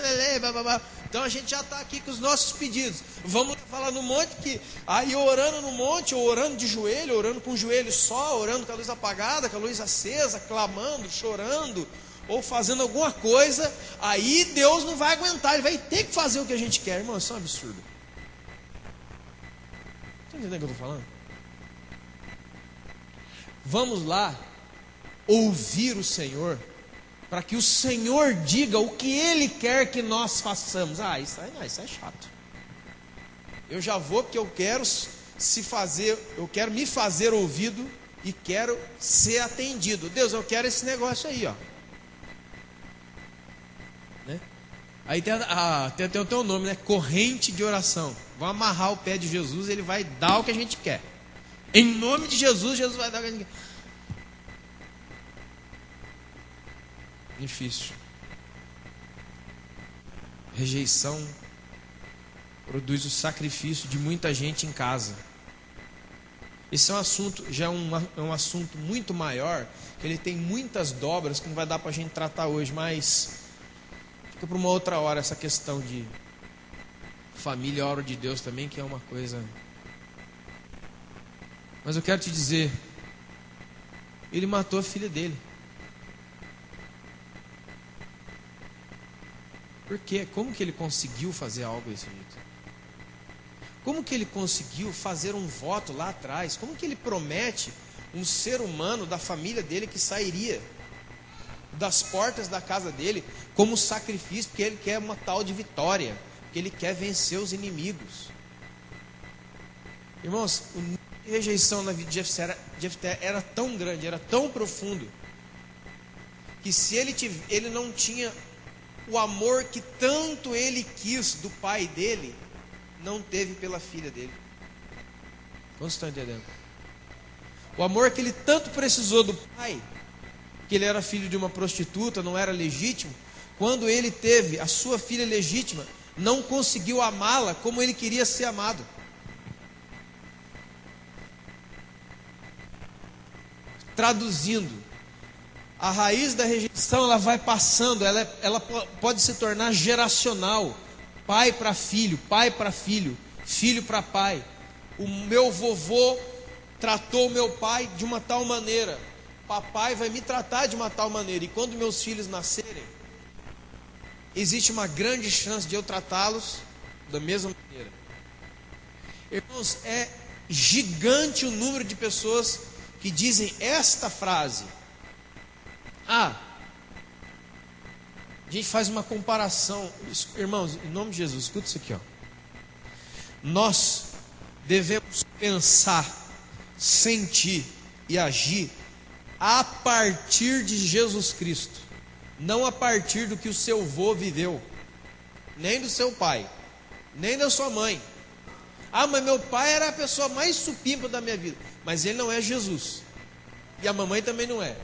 Então a gente já está aqui com os nossos pedidos. Vamos falar no monte, que aí orando no monte, ou orando de joelho, orando com o joelho só, orando com a luz apagada, com a luz acesa, clamando, chorando, ou fazendo alguma coisa, aí Deus não vai aguentar, Ele vai ter que fazer o que a gente quer. Irmão, isso é um absurdo. Está entendendo o que eu estou falando? Vamos lá ouvir o Senhor, para que o Senhor diga o que Ele quer que nós façamos. Isso é chato. Eu já vou porque eu quero me fazer ouvido e quero ser atendido. Deus, eu quero esse negócio aí, ó. Né? Aí tem o teu nome, né? Corrente de oração. Vamos amarrar o pé de Jesus, Ele vai dar o que a gente quer. Em nome de Jesus, Jesus vai dar o que a gente quer. Difícil. Rejeição produz o sacrifício de muita gente em casa. Esse é um assunto, já é um assunto muito maior, que ele tem muitas dobras que não vai dar para a gente tratar hoje, mas fica para uma outra hora essa questão de família, obra de Deus também, que é uma coisa. Mas eu quero te dizer, ele matou a filha dele. Por quê? Como que ele conseguiu fazer algo desse jeito? Como que ele conseguiu fazer um voto lá atrás? Como que ele promete um ser humano da família dele que sairia das portas da casa dele como sacrifício, porque ele quer uma tal de vitória, porque ele quer vencer os inimigos? Irmãos, o nível de rejeição na vida de Jefté era tão grande, era tão profundo, que se ele não tinha o amor que tanto ele quis do pai dele, não teve pela filha dele. Quantos estão entendendo? O amor que ele tanto precisou do pai, que ele era filho de uma prostituta, não era legítimo, quando ele teve a sua filha legítima, não conseguiu amá-la como ele queria ser amado. Traduzindo, a raiz da rejeição, ela vai passando, ela pode se tornar geracional. Pai para filho, filho para pai. O meu vovô tratou o meu pai de uma tal maneira, papai vai me tratar de uma tal maneira. E quando meus filhos nascerem, existe uma grande chance de eu tratá-los da mesma maneira. Irmãos, é gigante o número de pessoas que dizem esta frase. A gente faz uma comparação. Irmãos, em nome de Jesus, escuta isso aqui, ó. Nós devemos pensar, sentir e agir a partir de Jesus Cristo, não a partir do que o seu avô viveu, nem do seu pai, nem da sua mãe. Mas meu pai era a pessoa mais supimpa da minha vida. Mas ele não é Jesus, e a mamãe também não é.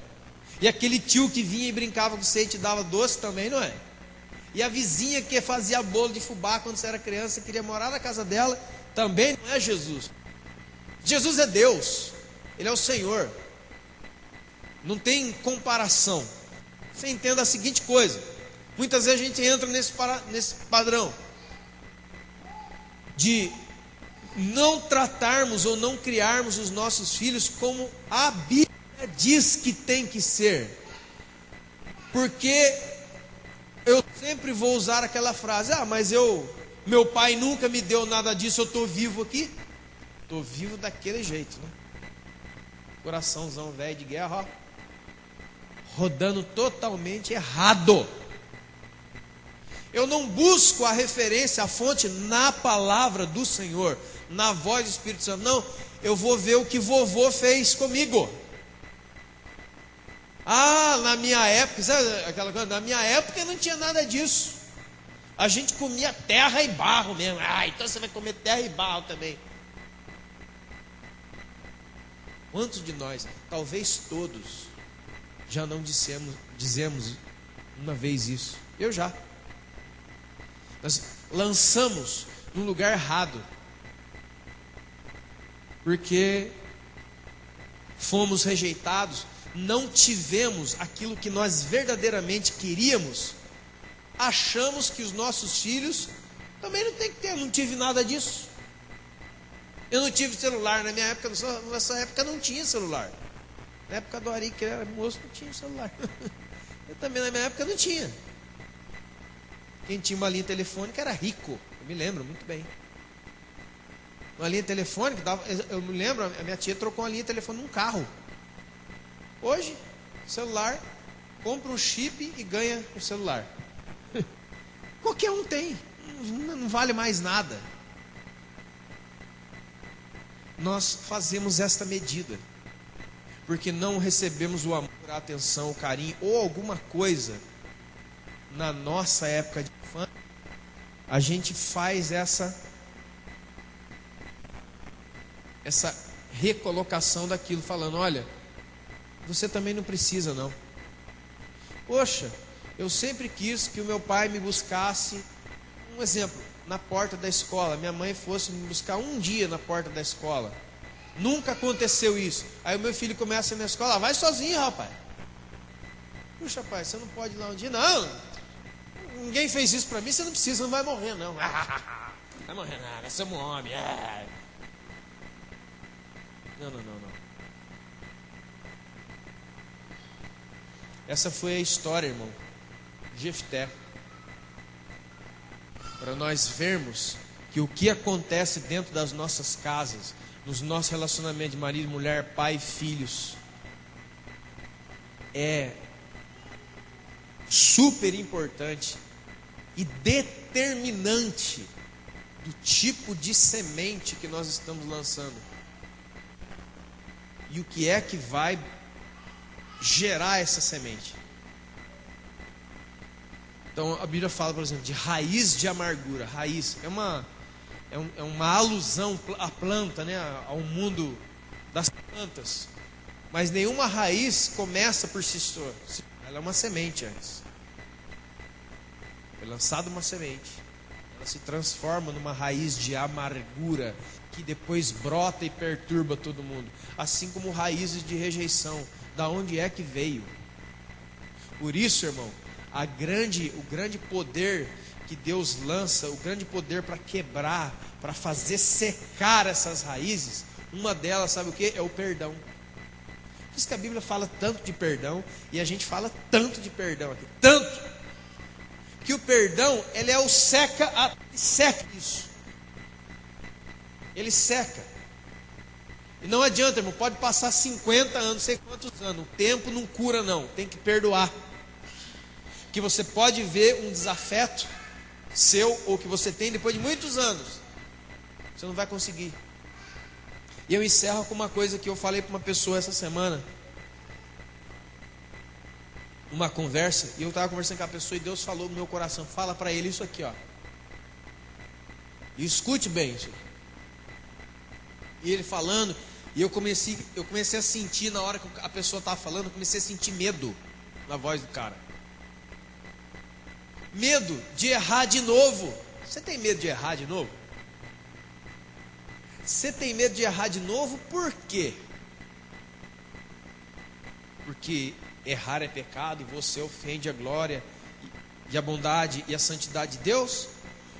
E aquele tio que vinha e brincava com você e te dava doce também não é. E a vizinha que fazia bolo de fubá quando você era criança, queria morar na casa dela, também não é Jesus. Jesus é Deus, Ele é o Senhor. Não tem comparação. Você entenda a seguinte coisa: muitas vezes a gente entra nesse padrão de não tratarmos ou não criarmos os nossos filhos como a Bíblia diz que tem que ser, porque eu sempre vou usar aquela frase: mas meu pai nunca me deu nada disso, eu estou vivo aqui. Estou vivo daquele jeito, né? Coraçãozão velho de guerra, ó, rodando totalmente errado. Eu não busco a referência, a fonte na palavra do Senhor, na voz do Espírito Santo. Não, eu vou ver o que vovô fez comigo. Na minha época, sabe aquela coisa? Na minha época não tinha nada disso. A gente comia terra e barro mesmo. Então você vai comer terra e barro também. Quantos de nós, talvez todos, já não dizemos uma vez isso? Eu já. Nós lançamos num lugar errado, porque fomos rejeitados, não tivemos aquilo que nós verdadeiramente queríamos, achamos que os nossos filhos também não tem que ter. Não tive nada disso. Eu não tive celular na minha época, nessa época não tinha celular. Na época do Ari, que era moço, não tinha celular. Eu também na minha época não tinha. Quem tinha uma linha telefônica era rico, eu me lembro muito bem. Uma linha telefônica, eu me lembro, a minha tia trocou uma linha telefônica num carro. Hoje, celular, compra um chip e ganha o celular. Qualquer um tem, não vale mais nada. Nós fazemos esta medida, porque não recebemos o amor, a atenção, o carinho, ou alguma coisa na nossa época de infância. A gente faz essa recolocação daquilo, falando: olha, você também não precisa não. Poxa, eu sempre quis que o meu pai me buscasse, um exemplo, na porta da escola. Minha mãe fosse me buscar um dia na porta da escola. Nunca aconteceu isso. Aí o meu filho começa a ir na escola: vai sozinho, rapaz. Puxa, pai, você não pode ir lá um dia? Não, ninguém fez isso para mim, você não precisa, não vai morrer não. Vai morrer não, nós somos um homem. Não. Essa foi a história, irmão, de Jefté. Para nós vermos que o que acontece dentro das nossas casas, nos nossos relacionamentos de marido, mulher, pai e filhos, é super importante e determinante do tipo de semente que nós estamos lançando. E o que é que vai gerar essa semente? Então a Bíblia fala, por exemplo, de raiz de amargura. Raiz é uma alusão à planta, né? Ao mundo das plantas. Mas nenhuma raiz começa por si só. Ela é uma semente antes. Foi lançada uma semente. Ela se transforma numa raiz de amargura, que depois brota e perturba todo mundo. Assim como raízes de rejeição. Da onde é que veio? Por isso, irmão, o grande poder que Deus lança, o grande poder para quebrar, para fazer secar essas raízes, uma delas, sabe o que? É o perdão. Por isso que a Bíblia fala tanto de perdão, e a gente fala tanto de perdão aqui, tanto, que o perdão, ele é o seca isso. Ele seca. E não adianta, irmão, pode passar 50 anos, não sei quantos anos, o tempo não cura não, tem que perdoar. Que você pode ver um desafeto seu, ou que você tem depois de muitos anos, você não vai conseguir. E eu encerro com uma coisa que eu falei para uma pessoa essa semana, uma conversa, e eu estava conversando com a pessoa e Deus falou no meu coração: fala para ele isso aqui, ó, e escute bem isso aqui. E ele falando, e eu comecei a sentir, na hora que a pessoa estava falando, eu comecei a sentir medo na voz do cara. Medo de errar de novo. Você tem medo de errar de novo? Você tem medo de errar de novo por quê? Porque errar é pecado e você ofende a glória e a bondade e a santidade de Deus?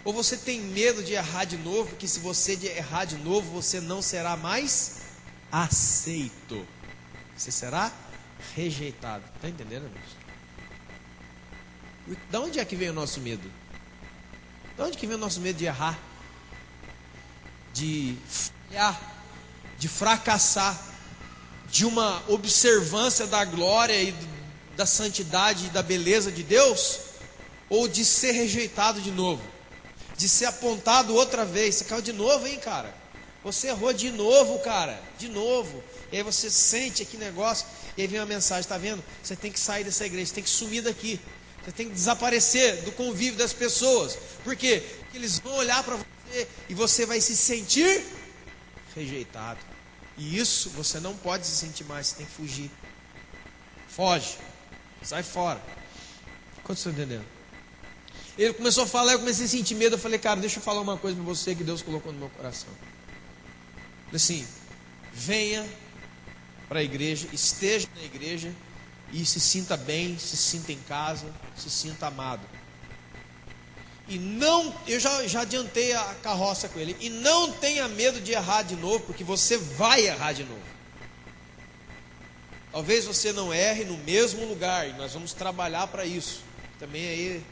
Ou você tem medo de errar de novo, que se você errar de novo, você não será mais aceito? Você será rejeitado. Está entendendo, amigos? De onde é que vem o nosso medo? De onde que vem o nosso medo de errar? De falhar, de fracassar, de uma observância da glória e da santidade e da beleza de Deus? Ou de ser rejeitado de novo? De ser apontado outra vez? Você caiu de novo, hein, cara? Você errou de novo, cara, de novo. E aí você sente aquele negócio, e aí vem uma mensagem: está vendo? Você tem que sair dessa igreja, você tem que sumir daqui. Você tem que desaparecer do convívio das pessoas. Por quê? Porque eles vão olhar para você e você vai se sentir rejeitado. E isso você não pode se sentir mais, você tem que fugir. Foge, sai fora. Quanto você está entendendo? Ele começou a falar, eu comecei a sentir medo. Eu falei: cara, deixa eu falar uma coisa para você que Deus colocou no meu coração. Eu falei assim: venha para a igreja, esteja na igreja e se sinta bem, se sinta em casa, se sinta amado. E não, eu já adiantei a carroça com ele. E não tenha medo de errar de novo, porque você vai errar de novo. Talvez você não erre no mesmo lugar, e nós vamos trabalhar para isso. Também aí,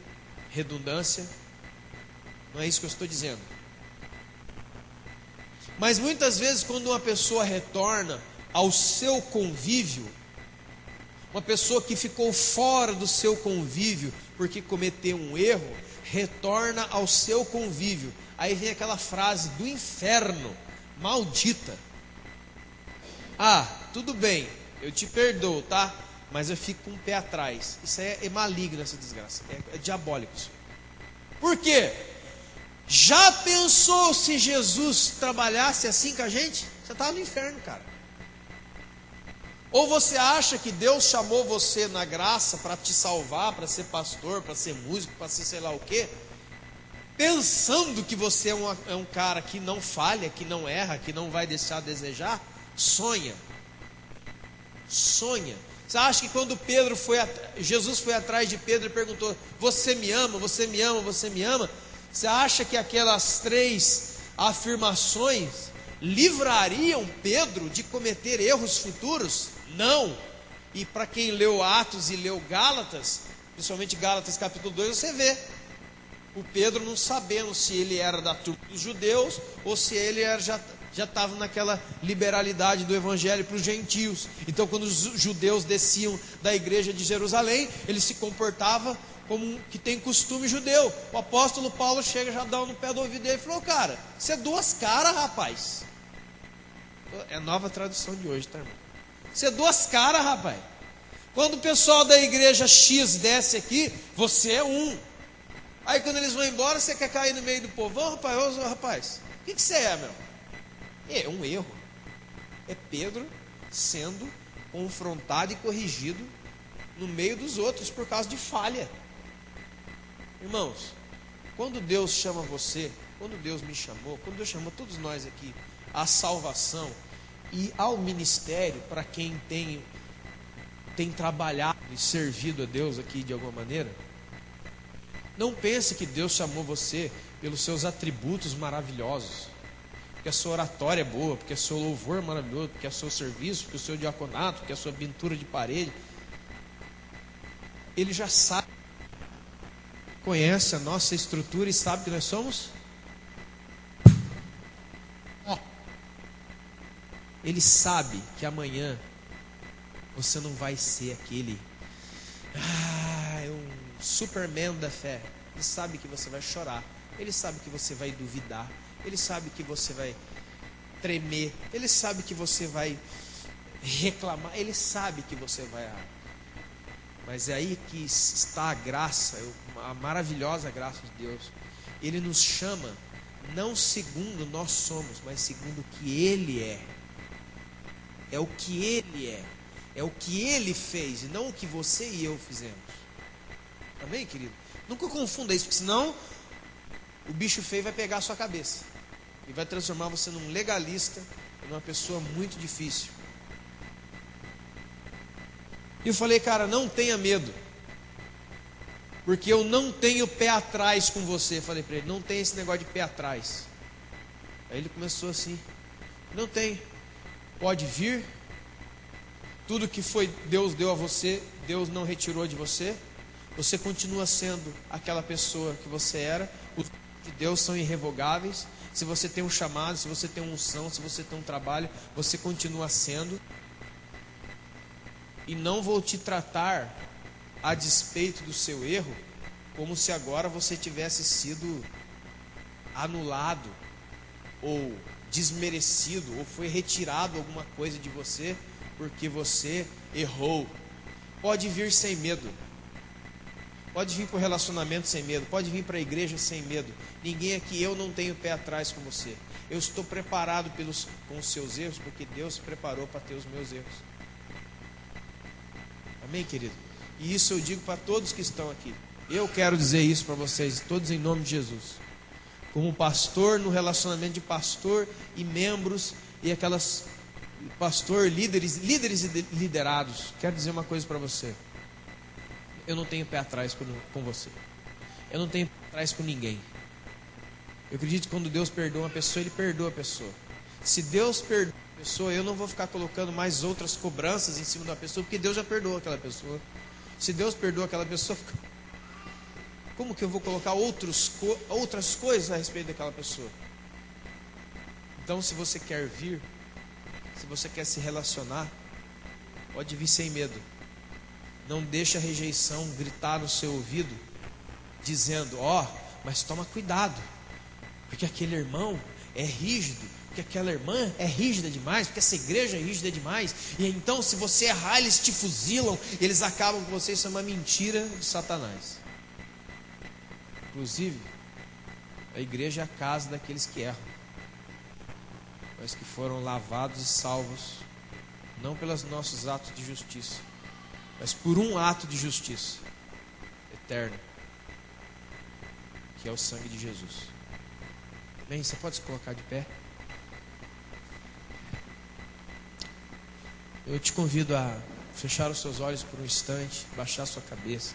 redundância, não é isso que eu estou dizendo. Mas muitas vezes, quando uma pessoa retorna ao seu convívio, Uma pessoa que ficou fora do seu convívio porque cometeu um erro, retorna ao seu convívio. Aí vem aquela frase do inferno, maldita. Ah, tudo bem, eu te perdoo, tá? Mas eu fico com um pé atrás. Isso é maligno, essa desgraça. É diabólico isso. Por quê? Já pensou se Jesus trabalhasse assim com a gente? Você estava no inferno, cara. Ou você acha que Deus chamou você na graça para te salvar, para ser pastor, para ser músico, para ser sei lá o quê, pensando que você é um cara que não falha, que não erra, que não vai deixar a desejar? Sonha. Sonha. Você acha que quando Jesus foi atrás de Pedro e perguntou: você me ama, você me ama, você me ama? Você acha que aquelas 3 afirmações livrariam Pedro de cometer erros futuros? Não. E para quem leu Atos e leu Gálatas, principalmente Gálatas capítulo 2, você vê o Pedro não sabendo se ele era da turma dos judeus ou se ele já estava naquela liberalidade do evangelho para os gentios. Então quando os judeus desciam da igreja de Jerusalém, ele se comportava como que tem costume judeu. O apóstolo Paulo chega, já dá no pé do ouvido dele e falou: cara, você é 2 caras, rapaz. É a nova tradução de hoje, tá, irmão? Você é 2 caras, rapaz. Quando o pessoal da igreja X desce aqui, você é um. Aí quando eles vão embora, você quer cair no meio do povão, rapaz? Rapaz, o que você é, meu? É um erro. É Pedro sendo confrontado e corrigido no meio dos outros por causa de falha. Irmãos, quando Deus chama você, quando Deus me chamou, quando Deus chamou todos nós aqui à salvação e ao ministério, para quem tem trabalhado e servido a Deus aqui de alguma maneira, não pense que Deus chamou você pelos seus atributos maravilhosos, porque a sua oratória é boa, porque o seu louvor é maravilhoso, porque é o seu serviço, porque o seu diaconato, porque a sua pintura de parede. Ele já sabe, conhece a nossa estrutura e sabe que nós somos. Ele sabe que amanhã você não vai ser aquele um Superman da fé. Ele sabe que você vai chorar. Ele sabe que você vai duvidar. Ele sabe que você vai tremer. Ele sabe que você vai reclamar. Ele sabe que você vai errar. Mas é aí que está a graça, a maravilhosa graça de Deus. Ele nos chama não segundo nós somos, mas segundo o que Ele é. É o que Ele é. É o que Ele fez e não o que você e eu fizemos. Amém, querido? Nunca confunda isso, porque senão o bicho feio vai pegar a sua cabeça e vai transformar você num legalista, numa pessoa muito difícil. E eu falei: cara, não tenha medo, porque eu não tenho pé atrás com você. Eu falei para ele: não tem esse negócio de pé atrás. Aí ele começou assim: não tem, pode vir. Tudo que foi Deus deu a você, Deus não retirou de você. Você continua sendo aquela pessoa que você era. Os de Deus são irrevogáveis. Se você tem um chamado, se você tem uma unção, se você tem um trabalho, você continua sendo. E não vou te tratar a despeito do seu erro, como se agora você tivesse sido anulado, ou desmerecido, ou foi retirado alguma coisa de você, porque você errou. Pode vir sem medo. Pode vir para o relacionamento sem medo. Pode vir para a igreja sem medo. Ninguém aqui, eu não tenho pé atrás com você. Eu estou preparado com os seus erros, porque Deus se preparou para ter os meus erros. Amém, querido? E isso eu digo para todos que estão aqui. Eu quero dizer isso para vocês, todos em nome de Jesus. Como pastor, no relacionamento de pastor e membros, e aquelas pastor, líderes e liderados. Quero dizer uma coisa para você. Eu não tenho pé atrás com você. Eu não tenho pé atrás com ninguém. Eu acredito que quando Deus perdoa uma pessoa, Ele perdoa a pessoa. Se Deus perdoa a pessoa, eu não vou ficar colocando mais outras cobranças em cima da pessoa, porque Deus já perdoou aquela pessoa. Se Deus perdoa aquela pessoa, como que eu vou colocar outras coisas a respeito daquela pessoa? Então, se você quer vir, se você quer se relacionar, pode vir sem medo. Não deixe a rejeição gritar no seu ouvido, dizendo: mas toma cuidado, porque aquele irmão é rígido, porque aquela irmã é rígida demais, porque essa igreja é rígida demais, e então se você errar eles te fuzilam, eles acabam com você. Isso é uma mentira de Satanás. Inclusive, a igreja é a casa daqueles que erram, mas que foram lavados e salvos, não pelos nossos atos de justiça, mas por um ato de justiça eterno, que é o sangue de Jesus. Bem, você pode se colocar de pé? Eu te convido a fechar os seus olhos por um instante, baixar sua cabeça.